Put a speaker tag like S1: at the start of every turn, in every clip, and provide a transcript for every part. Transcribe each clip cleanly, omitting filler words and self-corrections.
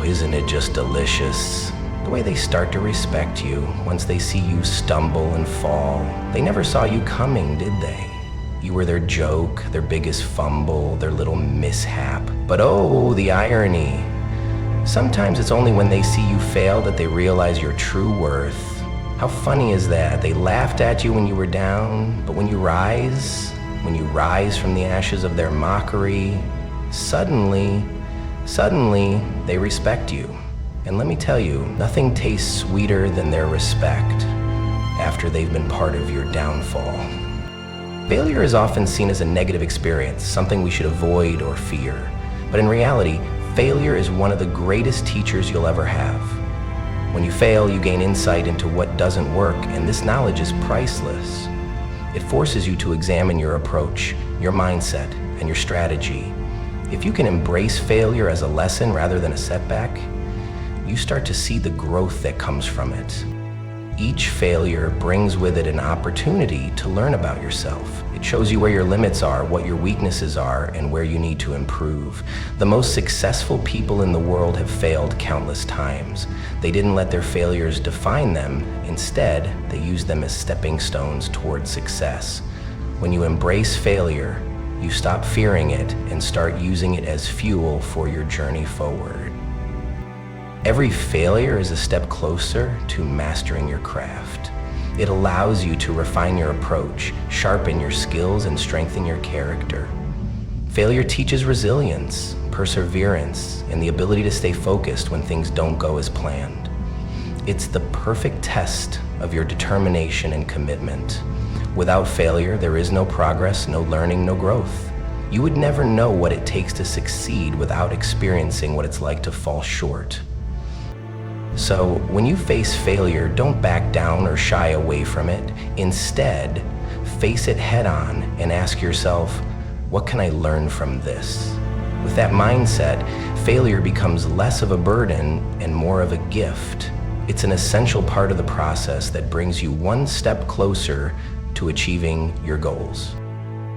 S1: isn't it just delicious? The way they start to respect you once they see you stumble and fall. They never saw you coming, did they? You were their joke, their biggest fumble, their little mishap. But oh, the irony. Sometimes it's only when they see you fail that they realize your true worth. How funny is that? They laughed at you when you were down, but when you rise from the ashes of their mockery, suddenly, they respect you. And let me tell you, nothing tastes sweeter than their respect after they've been part of your downfall. Failure is often seen as a negative experience, something we should avoid or fear. But in reality, failure is one of the greatest teachers you'll ever have. When you fail, you gain insight into what doesn't work, and this knowledge is priceless. It forces you to examine your approach, your mindset, and your strategy. If you can embrace failure as a lesson rather than a setback, you start to see the growth that comes from it. Each failure brings with it an opportunity to learn about yourself. It shows you where your limits are, what your weaknesses are, and where you need to improve. The most successful people in the world have failed countless times. They didn't let their failures define them. Instead, they used them as stepping stones toward success. When you embrace failure, you stop fearing it and start using it as fuel for your journey forward. Every failure is a step closer to mastering your craft. It allows you to refine your approach, sharpen your skills, and strengthen your character. Failure teaches resilience, perseverance, and the ability to stay focused when things don't go as planned. It's the perfect test of your determination and commitment. Without failure, there is no progress, no learning, no growth. You would never know what it takes to succeed without experiencing what it's like to fall short. So when you face failure, don't back down or shy away from it. Instead, face it head on and ask yourself, what can I learn from this? With that mindset, failure becomes less of a burden and more of a gift. It's an essential part of the process that brings you one step closer to achieving your goals.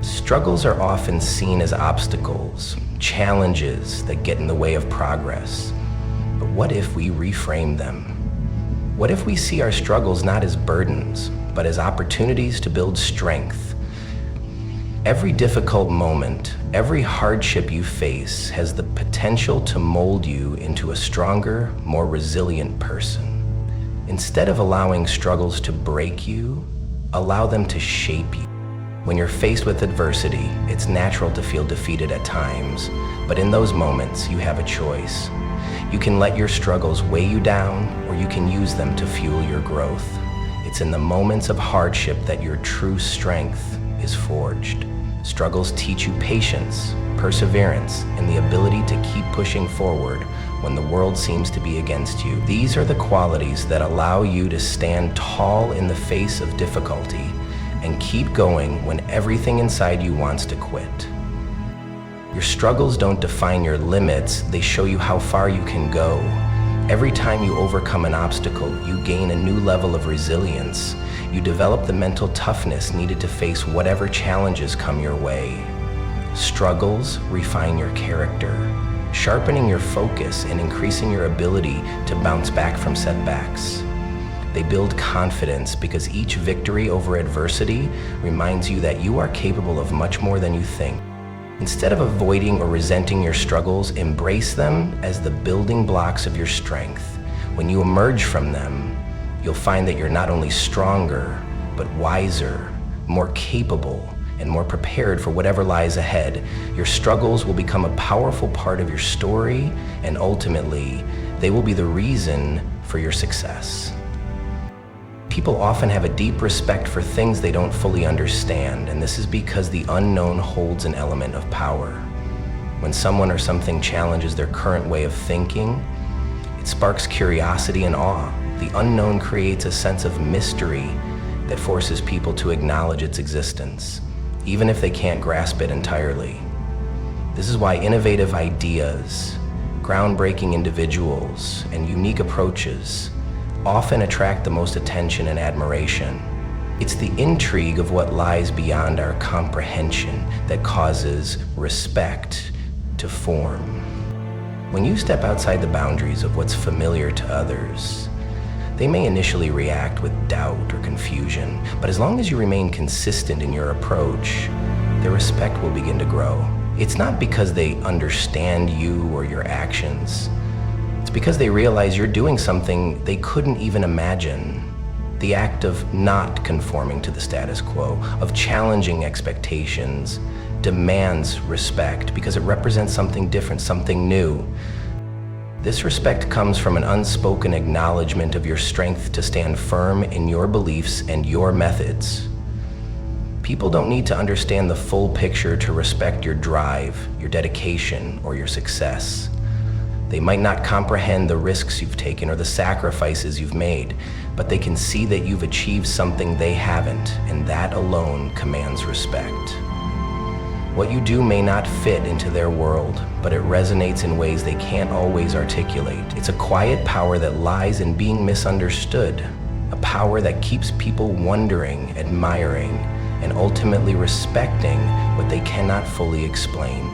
S1: Struggles are often seen as obstacles, challenges that get in the way of progress. But what if we reframe them? What if we see our struggles not as burdens, but as opportunities to build strength? Every difficult moment, every hardship you face has the potential to mold you into a stronger, more resilient person. Instead of allowing struggles to break you, allow them to shape you. When you're faced with adversity, it's natural to feel defeated at times, but in those moments, you have a choice. You can let your struggles weigh you down, or you can use them to fuel your growth. It's in the moments of hardship that your true strength is forged. Struggles teach you patience, perseverance, and the ability to keep pushing forward when the world seems to be against you. These are the qualities that allow you to stand tall in the face of difficulty and keep going when everything inside you wants to quit. Your struggles don't define your limits, they show you how far you can go. Every time you overcome an obstacle, you gain a new level of resilience. You develop the mental toughness needed to face whatever challenges come your way. Struggles refine your character, sharpening your focus and increasing your ability to bounce back from setbacks. They build confidence because each victory over adversity reminds you that you are capable of much more than you think. Instead of avoiding or resenting your struggles, embrace them as the building blocks of your strength. When you emerge from them, you'll find that you're not only stronger, but wiser, more capable, and more prepared for whatever lies ahead. Your struggles will become a powerful part of your story, and ultimately, they will be the reason for your success. People often have a deep respect for things they don't fully understand, and this is because the unknown holds an element of power. When someone or something challenges their current way of thinking, it sparks curiosity and awe. The unknown creates a sense of mystery that forces people to acknowledge its existence, even if they can't grasp it entirely. This is why innovative ideas, groundbreaking individuals, and unique approaches often attract the most attention and admiration. It's the intrigue of what lies beyond our comprehension that causes respect to form. When you step outside the boundaries of what's familiar to others, they may initially react with doubt or confusion, but as long as you remain consistent in your approach, their respect will begin to grow. It's not because they understand you or your actions. It's because they realize you're doing something they couldn't even imagine. The act of not conforming to the status quo, of challenging expectations, demands respect because it represents something different, something new. This respect comes from an unspoken acknowledgement of your strength to stand firm in your beliefs and your methods. People don't need to understand the full picture to respect your drive, your dedication, or your success. They might not comprehend the risks you've taken or the sacrifices you've made, but they can see that you've achieved something they haven't, and that alone commands respect. What you do may not fit into their world, but it resonates in ways they can't always articulate. It's a quiet power that lies in being misunderstood, a power that keeps people wondering, admiring, and ultimately respecting what they cannot fully explain.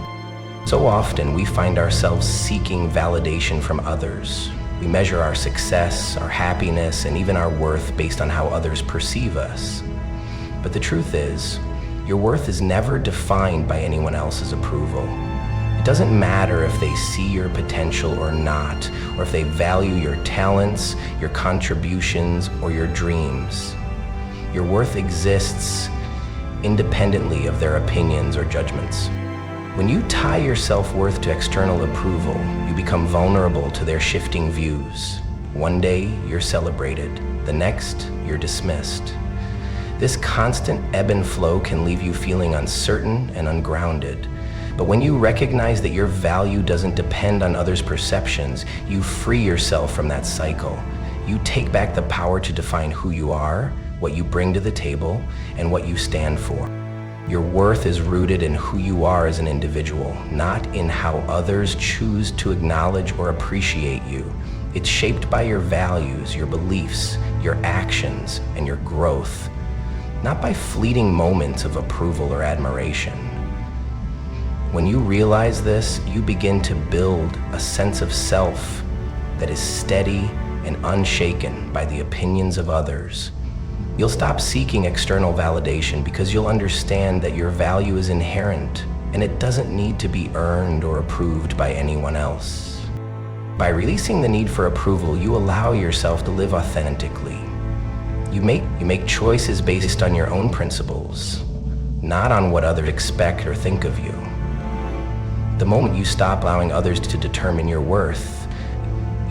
S1: So often we find ourselves seeking validation from others. We measure our success, our happiness, and even our worth based on how others perceive us. But the truth is, your worth is never defined by anyone else's approval. It doesn't matter if they see your potential or not, or if they value your talents, your contributions, or your dreams. Your worth exists independently of their opinions or judgments. When you tie your self-worth to external approval, you become vulnerable to their shifting views. One day, you're celebrated. The next, you're dismissed. This constant ebb and flow can leave you feeling uncertain and ungrounded. But when you recognize that your value doesn't depend on others' perceptions, you free yourself from that cycle. You take back the power to define who you are, what you bring to the table, and what you stand for. Your worth is rooted in who you are as an individual, not in how others choose to acknowledge or appreciate you. It's shaped by your values, your beliefs, your actions, and your growth, not by fleeting moments of approval or admiration. When you realize this, you begin to build a sense of self that is steady and unshaken by the opinions of others. You'll stop seeking external validation because you'll understand that your value is inherent and it doesn't need to be earned or approved by anyone else. By releasing the need for approval, you allow yourself to live authentically. You make choices based on your own principles, not on what others expect or think of you. The moment you stop allowing others to determine your worth,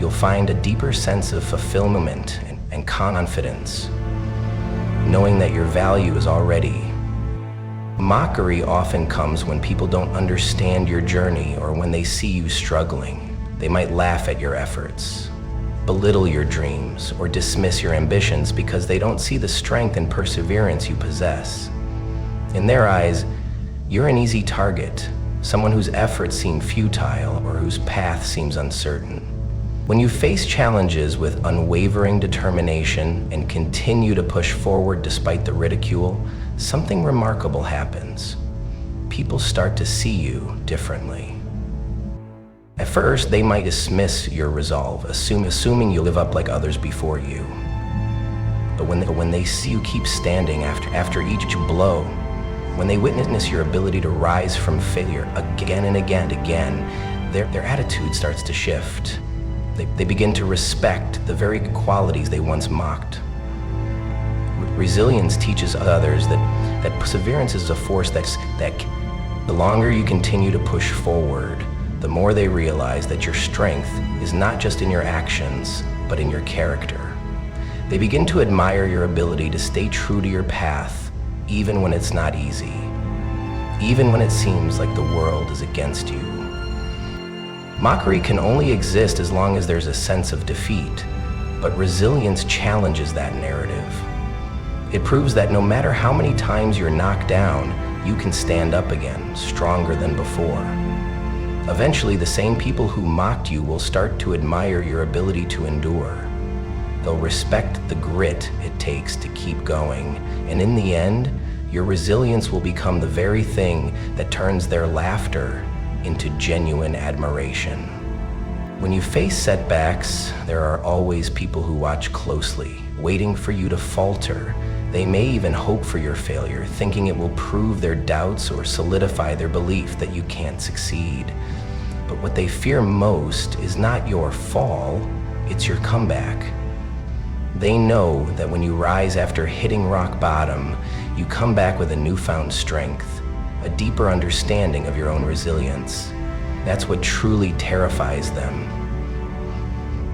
S1: you'll find a deeper sense of fulfillment and confidence, knowing that your value is already. Mockery often comes when people don't understand your journey or when they see you struggling. They might laugh at your efforts, belittle your dreams, or dismiss your ambitions because they don't see the strength and perseverance you possess. In their eyes, you're an easy target, someone whose efforts seem futile or whose path seems uncertain. When you face challenges with unwavering determination and continue to push forward despite the ridicule, something remarkable happens. People start to see you differently. At first, they might dismiss your resolve, assuming you'll live up like others before you. But when they see you keep standing after each blow, when they witness your ability to rise from failure again and again, their attitude starts to shift. They begin to respect the very qualities they once mocked. Resilience teaches others that perseverance is a force that the longer you continue to push forward, the more they realize that your strength is not just in your actions, but in your character. They begin to admire your ability to stay true to your path, even when it's not easy, even when it seems like the world is against you. Mockery can only exist as long as there's a sense of defeat, but resilience challenges that narrative. It proves that no matter how many times you're knocked down, you can stand up again, stronger than before. Eventually, the same people who mocked you will start to admire your ability to endure. They'll respect the grit it takes to keep going, and in the end, your resilience will become the very thing that turns their laughter into genuine admiration. When you face setbacks, there are always people who watch closely, waiting for you to falter. They may even hope for your failure, thinking it will prove their doubts or solidify their belief that you can't succeed. But what they fear most is not your fall, it's your comeback. They know that when you rise after hitting rock bottom, you come back with a newfound strength, a deeper understanding of your own resilience. That's what truly terrifies them.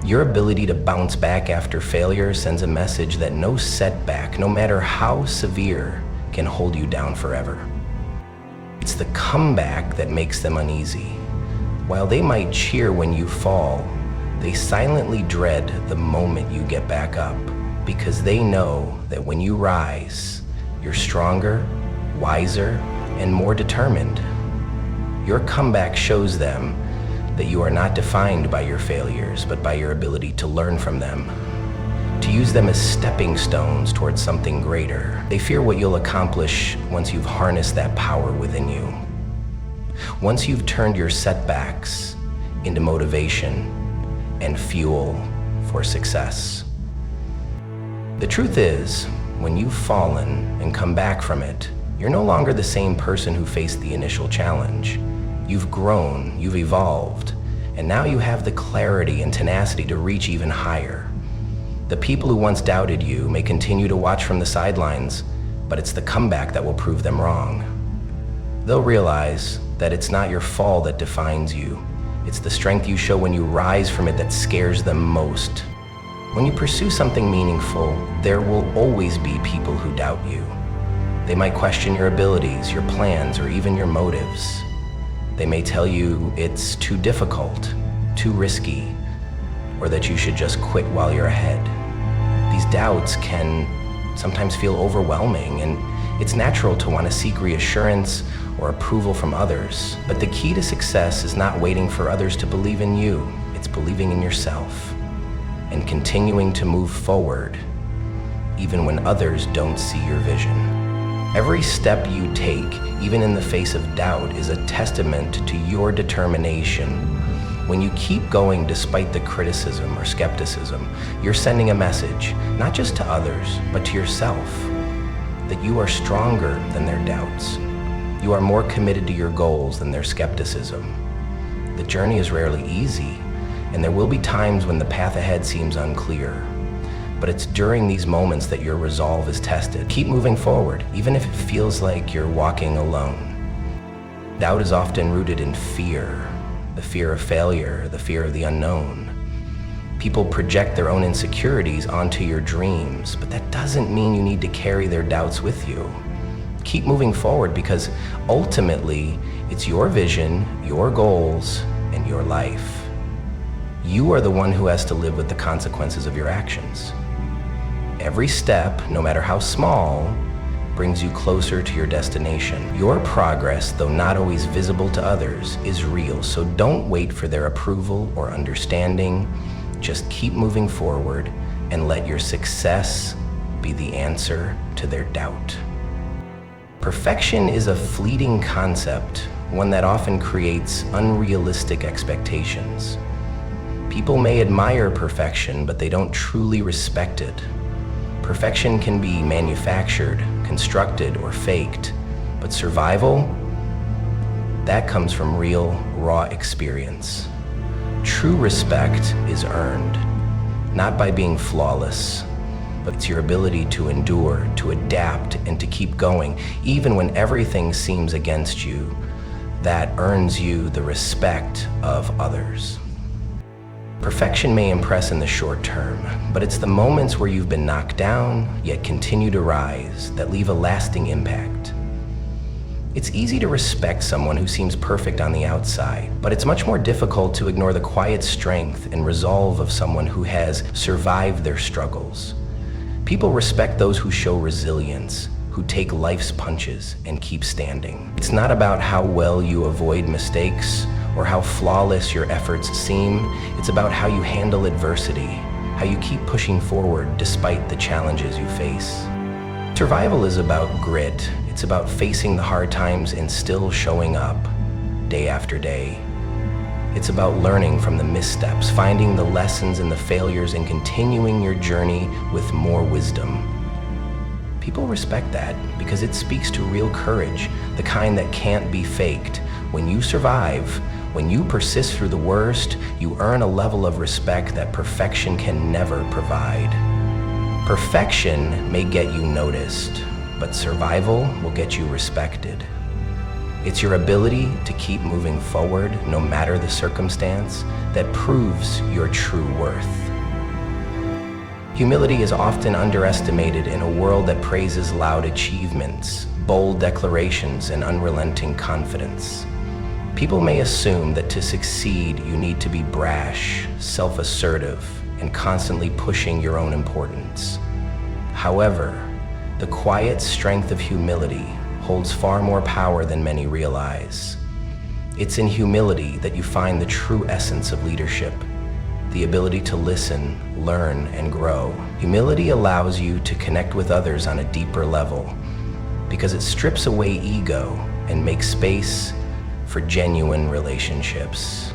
S1: Your ability to bounce back after failure sends a message that no setback, no matter how severe, can hold you down forever. It's the comeback that makes them uneasy. While they might cheer when you fall, they silently dread the moment you get back up, because they know that when you rise, you're stronger, wiser, and more determined. Your comeback shows them that you are not defined by your failures, but by your ability to learn from them, to use them as stepping stones towards something greater. They fear what you'll accomplish once you've harnessed that power within you. Once you've turned your setbacks into motivation and fuel for success. The truth is, when you've fallen and come back from it, you're no longer the same person who faced the initial challenge. You've grown, you've evolved, and now you have the clarity and tenacity to reach even higher. The people who once doubted you may continue to watch from the sidelines, but it's the comeback that will prove them wrong. They'll realize that it's not your fall that defines you. It's the strength you show when you rise from it that scares them most. When you pursue something meaningful, there will always be people who doubt you. They might question your abilities, your plans, or even your motives. They may tell you it's too difficult, too risky, or that you should just quit while you're ahead. These doubts can sometimes feel overwhelming, and it's natural to want to seek reassurance or approval from others. But the key to success is not waiting for others to believe in you. It's believing in yourself and continuing to move forward, even when others don't see your vision. Every step you take, even in the face of doubt, is a testament to your determination. When you keep going despite the criticism or skepticism, you're sending a message, not just to others, but to yourself, that you are stronger than their doubts. You are more committed to your goals than their skepticism. The journey is rarely easy, and there will be times when the path ahead seems unclear. But it's during these moments that your resolve is tested. Keep moving forward, even if it feels like you're walking alone. Doubt is often rooted in fear, the fear of failure, the fear of the unknown. People project their own insecurities onto your dreams, but that doesn't mean you need to carry their doubts with you. Keep moving forward, because ultimately, it's your vision, your goals, and your life. You are the one who has to live with the consequences of your actions. Every step, no matter how small, brings you closer to your destination. Your progress, though not always visible to others, is real, so don't wait for their approval or understanding. Just keep moving forward and let your success be the answer to their doubt. Perfection is a fleeting concept, one that often creates unrealistic expectations. People may admire perfection, but they don't truly respect it. Perfection can be manufactured, constructed, or faked, but survival, that comes from real, raw experience. True respect is earned, not by being flawless, but it's your ability to endure, to adapt, and to keep going, even when everything seems against you. That earns you the respect of others. Perfection may impress in the short term, but it's the moments where you've been knocked down, yet continue to rise, that leave a lasting impact. It's easy to respect someone who seems perfect on the outside, but it's much more difficult to ignore the quiet strength and resolve of someone who has survived their struggles. People respect those who show resilience, who take life's punches and keep standing. It's not about how well you avoid mistakes or how flawless your efforts seem. It's about how you handle adversity, how you keep pushing forward despite the challenges you face. Survival is about grit. It's about facing the hard times and still showing up day after day. It's about learning from the missteps, finding the lessons in the failures, and continuing your journey with more wisdom. People respect that because it speaks to real courage, the kind that can't be faked. When you survive, when you persist through the worst, you earn a level of respect that perfection can never provide. Perfection may get you noticed, but survival will get you respected. It's your ability to keep moving forward, no matter the circumstance, that proves your true worth. Humility is often underestimated in a world that praises loud achievements, bold declarations, and unrelenting confidence. People may assume that to succeed, you need to be brash, self-assertive, and constantly pushing your own importance. However, the quiet strength of humility holds far more power than many realize. It's in humility that you find the true essence of leadership, the ability to listen, learn, and grow. Humility allows you to connect with others on a deeper level because it strips away ego and makes space for genuine relationships.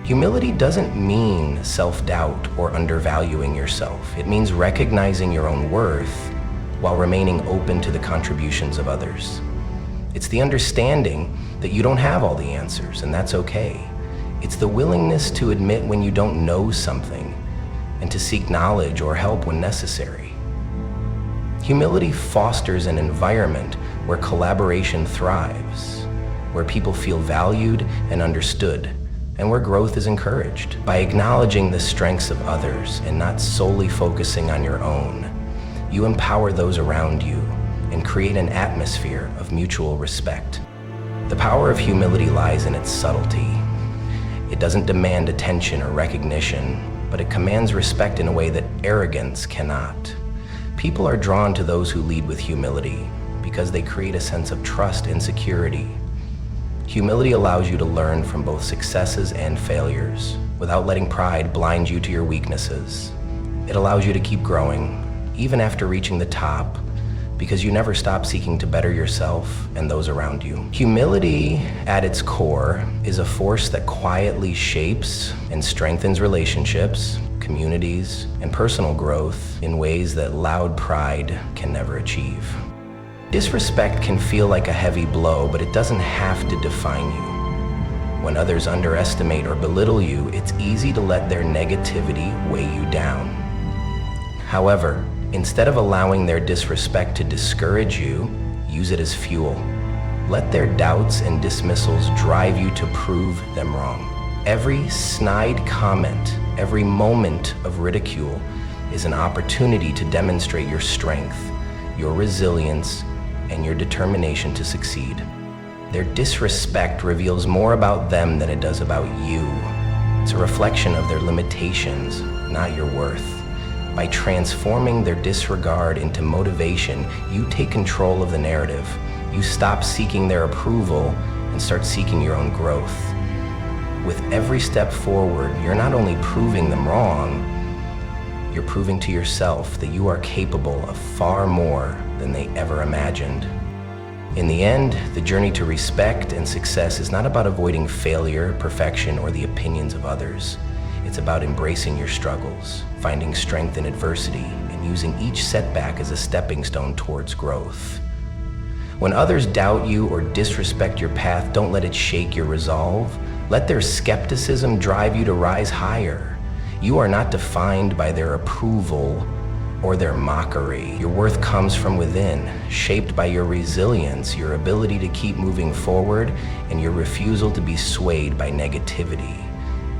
S1: Humility doesn't mean self-doubt or undervaluing yourself. It means recognizing your own worth while remaining open to the contributions of others. It's the understanding that you don't have all the answers, and that's okay. It's the willingness to admit when you don't know something and to seek knowledge or help when necessary. Humility fosters an environment where collaboration thrives, where people feel valued and understood, and where growth is encouraged. By acknowledging the strengths of others and not solely focusing on your own, you empower those around you and create an atmosphere of mutual respect. The power of humility lies in its subtlety. It doesn't demand attention or recognition, but it commands respect in a way that arrogance cannot. People are drawn to those who lead with humility because they create a sense of trust and security. Humility allows you to learn from both successes and failures without letting pride blind you to your weaknesses. It allows you to keep growing, even after reaching the top, because you never stop seeking to better yourself and those around you. Humility, at its core, is a force that quietly shapes and strengthens relationships, communities, and personal growth in ways that loud pride can never achieve. Disrespect can feel like a heavy blow, but it doesn't have to define you. When others underestimate or belittle you, it's easy to let their negativity weigh you down. However, instead of allowing their disrespect to discourage you, use it as fuel. Let their doubts and dismissals drive you to prove them wrong. Every snide comment, every moment of ridicule is an opportunity to demonstrate your strength, your resilience, and your determination to succeed. Their disrespect reveals more about them than it does about you. It's a reflection of their limitations, not your worth. By transforming their disregard into motivation, you take control of the narrative. You stop seeking their approval and start seeking your own growth. With every step forward, you're not only proving them wrong, you're proving to yourself that you are capable of far more than they ever imagined. In the end, the journey to respect and success is not about avoiding failure, perfection, or the opinions of others. It's about embracing your struggles, finding strength in adversity, and using each setback as a stepping stone towards growth. When others doubt you or disrespect your path, don't let it shake your resolve. Let their skepticism drive you to rise higher. You are not defined by their approval or their mockery. Your worth comes from within, shaped by your resilience, your ability to keep moving forward, and your refusal to be swayed by negativity.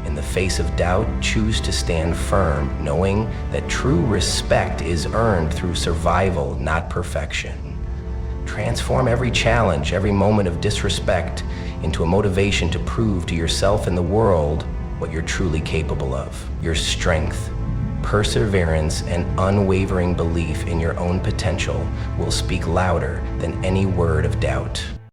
S1: In the face of doubt, choose to stand firm, knowing that true respect is earned through survival, not perfection. Transform every challenge, every moment of disrespect into a motivation to prove to yourself and the world what you're truly capable of. Your strength, perseverance, and unwavering belief in your own potential will speak louder than any word of doubt.